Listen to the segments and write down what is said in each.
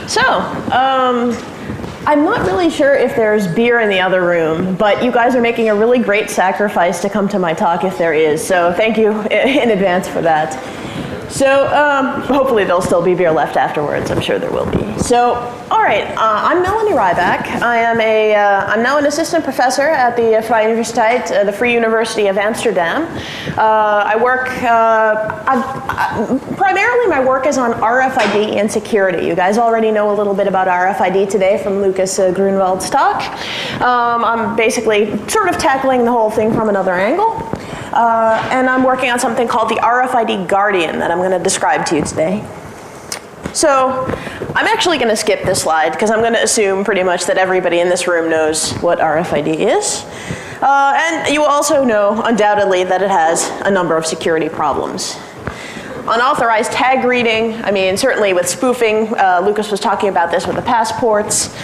So, I'm not really sure if there's beer in the other room, but you guys are making a really great sacrifice to come to my talk if there is, so thank you in advance for that. So hopefully there'll still be beer left afterwards. I'm sure there will be. So, all right, I'm Melanie Ryback. I'm now an assistant professor at the Vrije Universiteit, the Free University of Amsterdam. I work, primarily my work is on RFID and security. You guys already know a little bit about RFID today from Lucas Grunwald's talk. I'm basically sort of tackling the whole thing from another angle. And I'm working on something called the RFID Guardian that I'm going to describe to you today. So I'm actually going to skip this slide because I'm going to assume pretty much that everybody in this room knows what RFID is. And you also know, undoubtedly, that it has a number of security problems. Unauthorized tag reading, I mean, certainly with spoofing, Lucas was talking about this with the passports,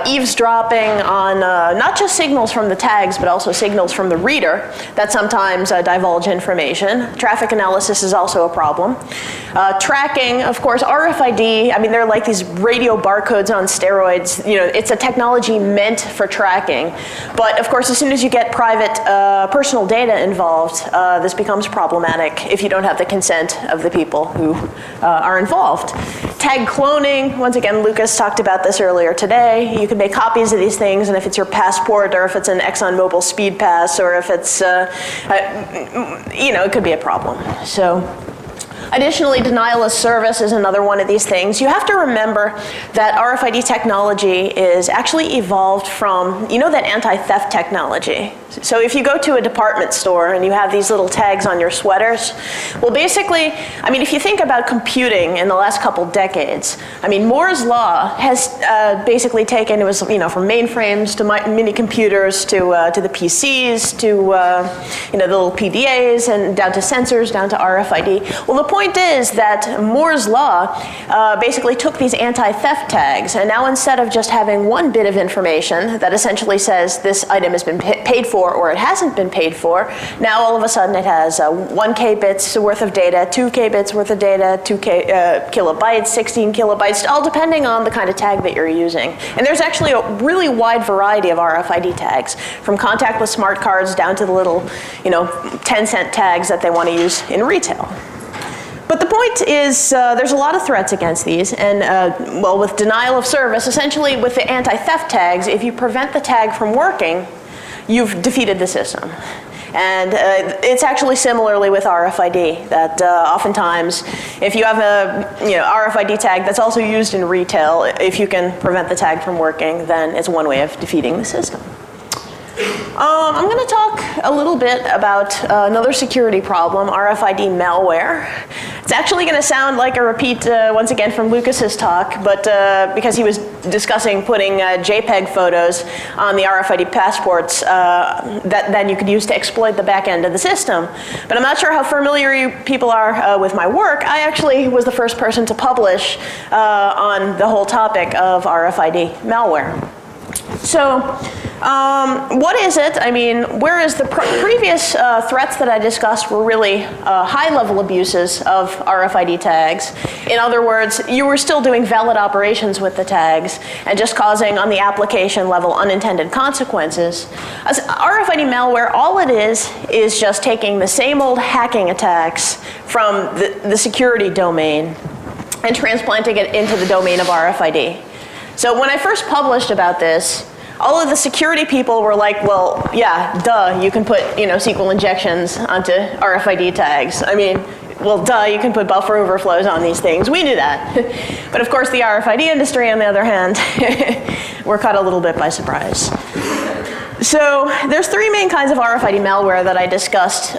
eavesdropping on not just signals from the tags, but also signals from the reader that sometimes divulge information. Traffic analysis is also a problem. Tracking, of course, RFID, I mean, they're like these radio barcodes on steroids. You know, it's a technology meant for tracking. But of course, as soon as you get private personal data involved, this becomes problematic if you don't have the consent of the people who are involved. Tag cloning, once again, Lucas talked about this earlier today. You can make copies of these things, and if it's your passport, or if it's an ExxonMobil speed pass, or if it's, you know, it could be a problem. So. Additionally, denial of service is another one of these things. You have to remember that RFID technology is actually evolved from, you know, that anti-theft technology. So if you go to a department store and you have these little tags on your sweaters, well, basically, I mean, if you think about computing in the last couple decades, I mean, Moore's law has basically taken, it was, you know, from mainframes to mini computers to the PCs to, you know, the little PDAs and down to sensors, down to RFID. Well, the point is that Moore's law basically took these anti-theft tags, and now instead of just having one bit of information that essentially says this item has been paid for or it hasn't been paid for, now all of a sudden it has 1K bits worth of data, 2K bits worth of data, 2K kilobytes, 16 kilobytes, all depending on the kind of tag that you're using. And there's actually a really wide variety of RFID tags, from contactless smart cards down to the little, you know, 10-cent tags that they want to use in retail. But the point is, there's a lot of threats against these, and well, with denial of service, essentially with the anti-theft tags, if you prevent the tag from working, you've defeated the system. And it's actually similarly with RFID, that oftentimes, if you have a RFID tag that's also used in retail, if you can prevent the tag from working, then it's one way of defeating the system. I'm going to talk a little bit about another security problem, RFID malware. It's actually going to sound like a repeat, once again, from Lucas's talk, but because he was discussing putting JPEG photos on the RFID passports that then you could use to exploit the back end of the system. But I'm not sure how familiar people are with my work. I actually was the first person to publish on the whole topic of RFID malware. So, what is it? I mean, whereas the previous threats that I discussed were really high-level abuses of RFID tags. In other words, you were still doing valid operations with the tags and just causing, on the application level, unintended consequences. As RFID malware, all it is just taking the same old hacking attacks from the security domain and transplanting it into the domain of RFID. So when I first published about this, all of the security people were like, well, yeah, duh, you can put, SQL injections onto RFID tags. I mean, well, duh, you can put buffer overflows on these things. We knew that. But of course, the RFID industry, on the other hand, were caught a little bit by surprise. So there's three main kinds of RFID malware that I discussed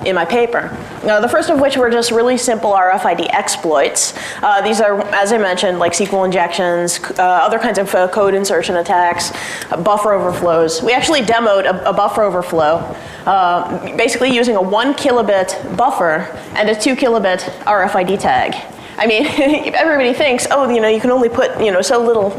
in my paper. The first of which were just really simple RFID exploits. These are, as I mentioned, like SQL injections, other kinds of code insertion attacks, buffer overflows. We actually demoed a buffer overflow, basically using a 1 kilobit buffer and a 2 kilobit RFID tag. I mean, everybody thinks, oh, you can only put, so little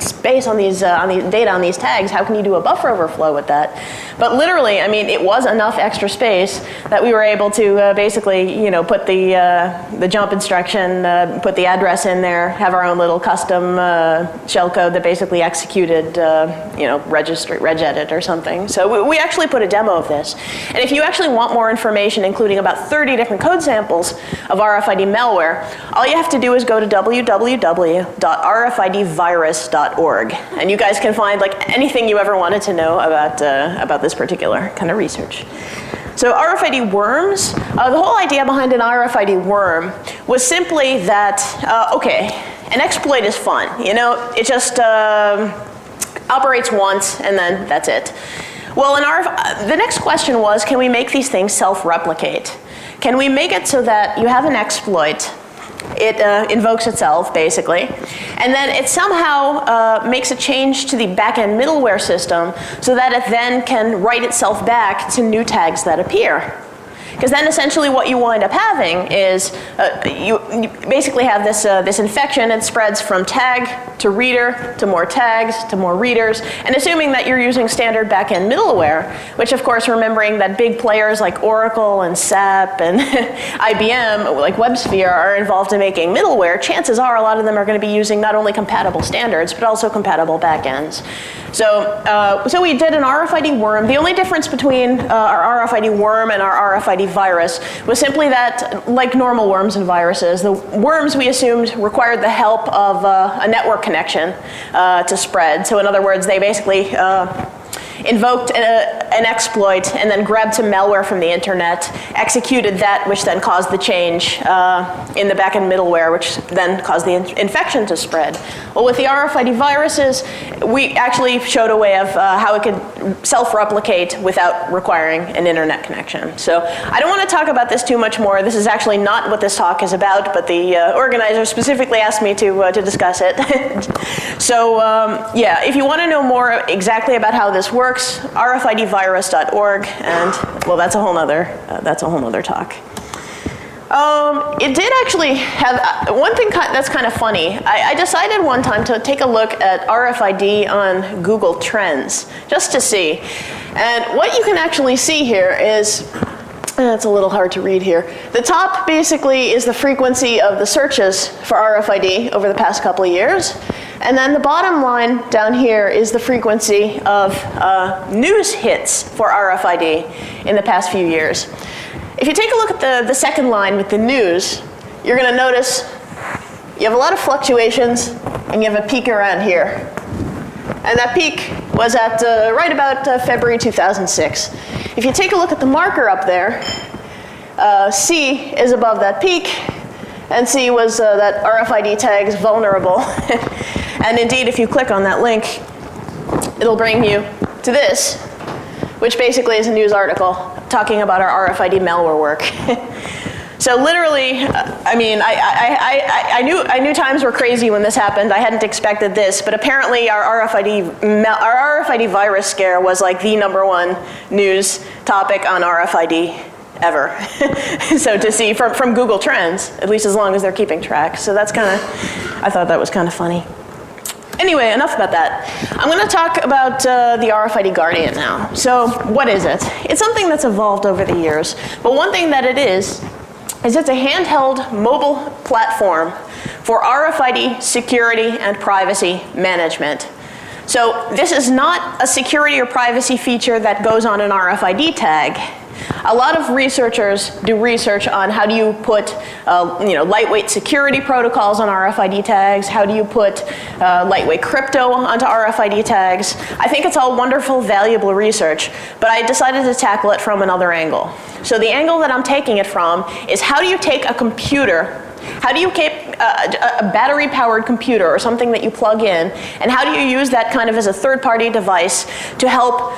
space on these data on these tags. How can you do a buffer overflow with that? But literally, I mean, it was enough extra space that we were able to basically, put the jump instruction, put the address in there, have our own little custom shellcode that basically executed, regedit or something. So we actually put a demo of this. And if you actually want more information, including about 30 different code samples of RFID malware, all you have to do is go to www.rfidvirus.org. And you guys can find anything you ever wanted to know about this particular kind of research. So RFID worms, the whole idea behind an RFID worm was simply that, okay, an exploit is fun. It just operates once and then that's it. Well, the next question was, can we make these things self-replicate? Can we make it so that you have an exploit, it invokes itself, basically, and then it somehow makes a change to the back-end middleware system so that it then can write itself back to new tags that appear. Because then essentially what you wind up having is you basically have this infection. It spreads from tag to reader to more tags to more readers. And assuming that you're using standard backend middleware, which of course remembering that big players like Oracle and SAP and IBM, like WebSphere, are involved in making middleware, chances are a lot of them are going to be using not only compatible standards, but also compatible backends. So we did an RFID worm. The only difference between our RFID worm and our RFID virus was simply that, like normal worms and viruses, the worms we assumed required the help of a network connection to spread. So in other words, they basically invoked an exploit and then grabbed some malware from the internet, executed that, which then caused the change in the backend middleware, which then caused the infection to spread. Well, with the RFID viruses, we actually showed a way of how it could self-replicate without requiring an internet connection. So I don't want to talk about this too much more. This is actually not what this talk is about, but the organizer specifically asked me to discuss it. So yeah, if you want to know more exactly about how this works, rfidvirus.org, and well, that's a whole nother talk. It did actually have one thing that's kind of funny. I decided one time to take a look at RFID on Google Trends just to see, and what you can actually see here is. It's a little hard to read here. The top basically is the frequency of the searches for RFID over the past couple of years. And then the bottom line down here is the frequency of news hits for RFID in the past few years. If you take a look at the second line with the news, you're going to notice you have a lot of fluctuations and you have a peak around here. And that peak was at right about February 2006. If you take a look at the marker up there, C is above that peak, and C was that RFID tag's vulnerable. And indeed, if you click on that link, it'll bring you to this, which basically is a news article talking about our RFID malware work. So literally, I mean, I knew times were crazy when this happened. I hadn't expected this, but apparently our RFID virus scare was like the #1 news topic on RFID ever. So to see from Google Trends, at least as long as they're keeping track. So that's kind of, I thought that was kind of funny. Anyway, enough about that. I'm going to talk about the RFID Guardian now. So what is it? It's something that's evolved over the years, but one thing that it is it's a handheld mobile platform for RFID security and privacy management. So this is not a security or privacy feature that goes on an RFID tag. A lot of researchers do research on how do you put lightweight security protocols on RFID tags, how do you put lightweight crypto onto RFID tags. I think it's all wonderful, valuable research, but I decided to tackle it from another angle. So the angle that I'm taking it from is how do you take a computer, how do you keep a battery-powered computer or something that you plug in, and how do you use that kind of as a third-party device to help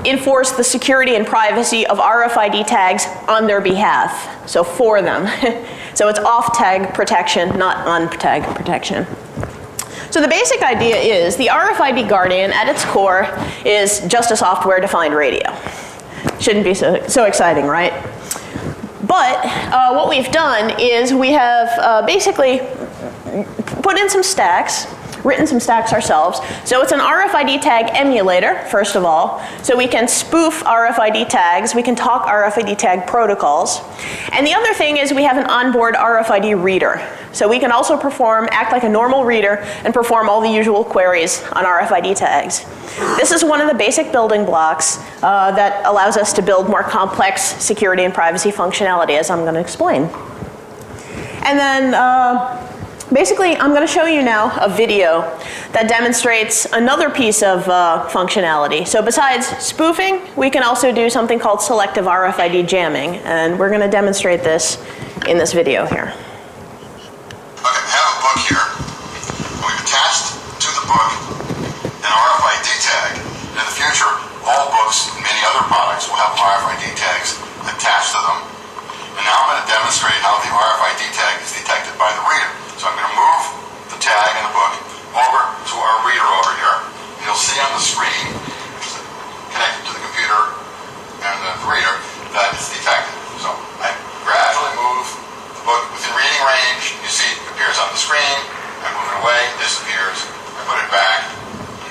enforce the security and privacy of RFID tags on their behalf, so for them. So it's off-tag protection, not on-tag protection. So the basic idea is the RFID Guardian at its core is just a software-defined radio. Shouldn't be so exciting, right? But what we've done is we have basically put in some stacks, written some stacks ourselves. So it's an RFID tag emulator, first of all. So we can spoof RFID tags. We can talk RFID tag protocols. And the other thing is we have an onboard RFID reader. So we can also act like a normal reader and perform all the usual queries on RFID tags. This is one of the basic building blocks that allows us to build more complex security and privacy functionality, as I'm going to explain. And then basically, I'm going to show you now a video that demonstrates another piece of functionality. So besides spoofing, we can also do something called selective RFID jamming, and we're going to demonstrate this in this video here. Okay, I have a book here. We've attached to the book an RFID tag. In the future, all books and many other products will have RFID tags attached to them. And now I'm going to demonstrate how the RFID tag is detected by the reader. So I'm going to move the tag in the book over to our reader over here. And you'll see on the screen, connected to the computer and the reader, that it's detected. So I gradually move the book within reading range. You see it appears on the screen. I move it away, it disappears. I put it back,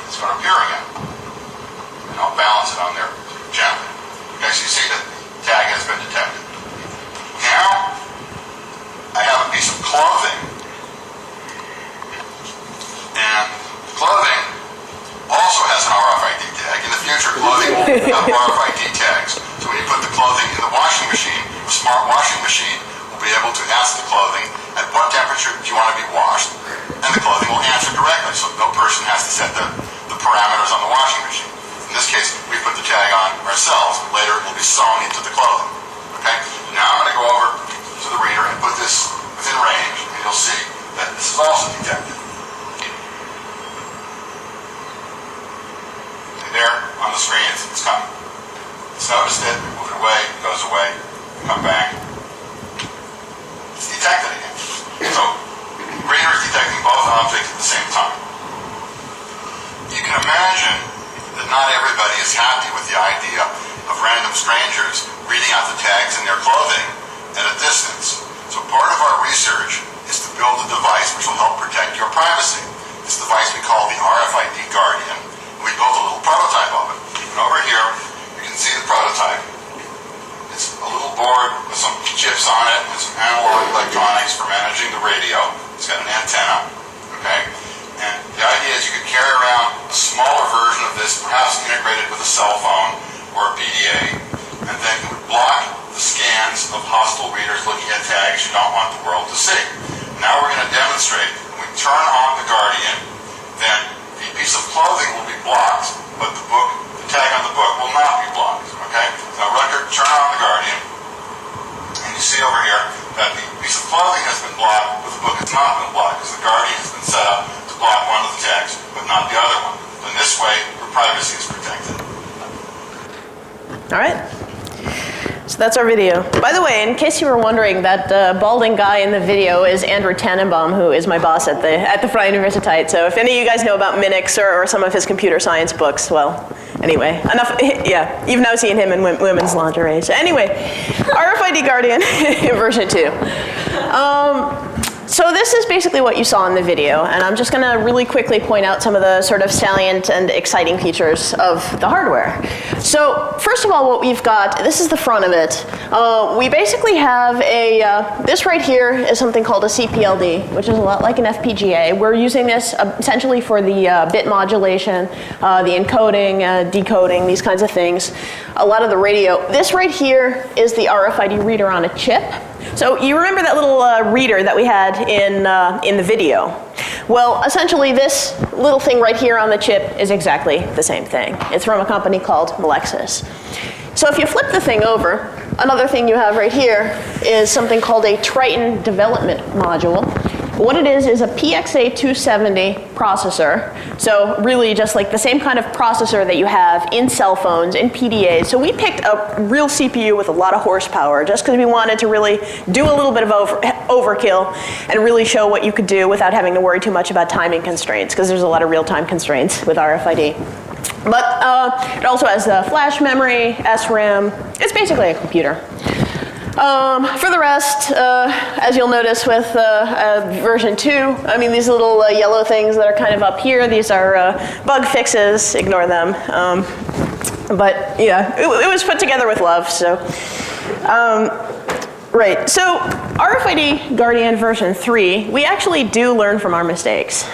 it's going to appear again. And I'll balance it on there gently. Okay, so you see that the tag has been detected. Now, I have a piece of clothing. And clothing also has an RFID tag. In the future, clothing will have RFID tags. So when you put the clothing in the washing machine, a smart washing machine will be able to ask the clothing, at what temperature do you want to be washed? And the clothing will answer directly, so no person has to set the parameters on the washing machine. In this case, we put the tag on ourselves. Later, it will be sewn into the clothing. Okay? Now I'm going to go over to the reader and put this within range, and you'll see that this is also detected. There on the screen, it's coming. It's noticed it, we move it away, it goes away, we come back. It's detected again. So, the reader is detecting both objects at the same time. You can imagine that not everybody is happy with the idea of random strangers reading out the tags in their clothing at a distance. So part of our research is to build a device which will help protect your privacy. This device we call the RFID Guardian. We built a little prototype of it. And over here, you can see the prototype. It's a little board with some chips on it and some analog electronics for managing the radio. It's got an antenna, okay? And the idea is you could carry around a smaller version of this, perhaps integrated with a cell phone or a PDA, and then it would block the scans of hostile readers looking at tags you don't want the world to see. Now we're going to demonstrate. When we turn on the Guardian, then the piece of clothing will be blocked, but the tag on the book will not be blocked, okay? Now turn on the Guardian, and you see over here that the piece of clothing has been blocked, but the book has not been blocked, because the Guardian has been set up to block one of the tags, but not the other one. In this way, your privacy is protected. All right. So that's our video. By the way, in case you were wondering, that balding guy in the video is Andrew Tannenbaum, who is my boss at the Freie Universität. So if any of you guys know about Minix or some of his computer science books, well, anyway, enough. Yeah, you've now seen him in women's lingerie. So anyway, RFID Guardian version 2. So this is basically what you saw in the video, and I'm just going to really quickly point out some of the sort of salient and exciting features of the hardware. So first of all, what we've got, this is the front of it. We basically have this right here is something called a CPLD, which is a lot like an FPGA. We're using this essentially for the bit modulation, the encoding, decoding, these kinds of things. A lot of the radio. This right here is the RFID reader on a chip. So you remember that little reader that we had in the video? Well, essentially this little thing right here on the chip is exactly the same thing. It's from a company called Melexis. So if you flip the thing over, another thing you have right here is something called a Triton development module. What it is a PXA270 processor. So really just like the same kind of processor that you have in cell phones, in PDAs. So we picked a real CPU with a lot of horsepower just because we wanted to really do a little bit of overkill and really show what you could do without having to worry too much about timing constraints, because there's a lot of real-time constraints with RFID. But it also has flash memory, SRAM. It's basically a computer. For the rest, as you'll notice with version 2, I mean, these little yellow things that are kind of up here, these are bug fixes, ignore them. But yeah, it was put together with love, so. Right, so RFID Guardian version 3, we actually do learn from our mistakes.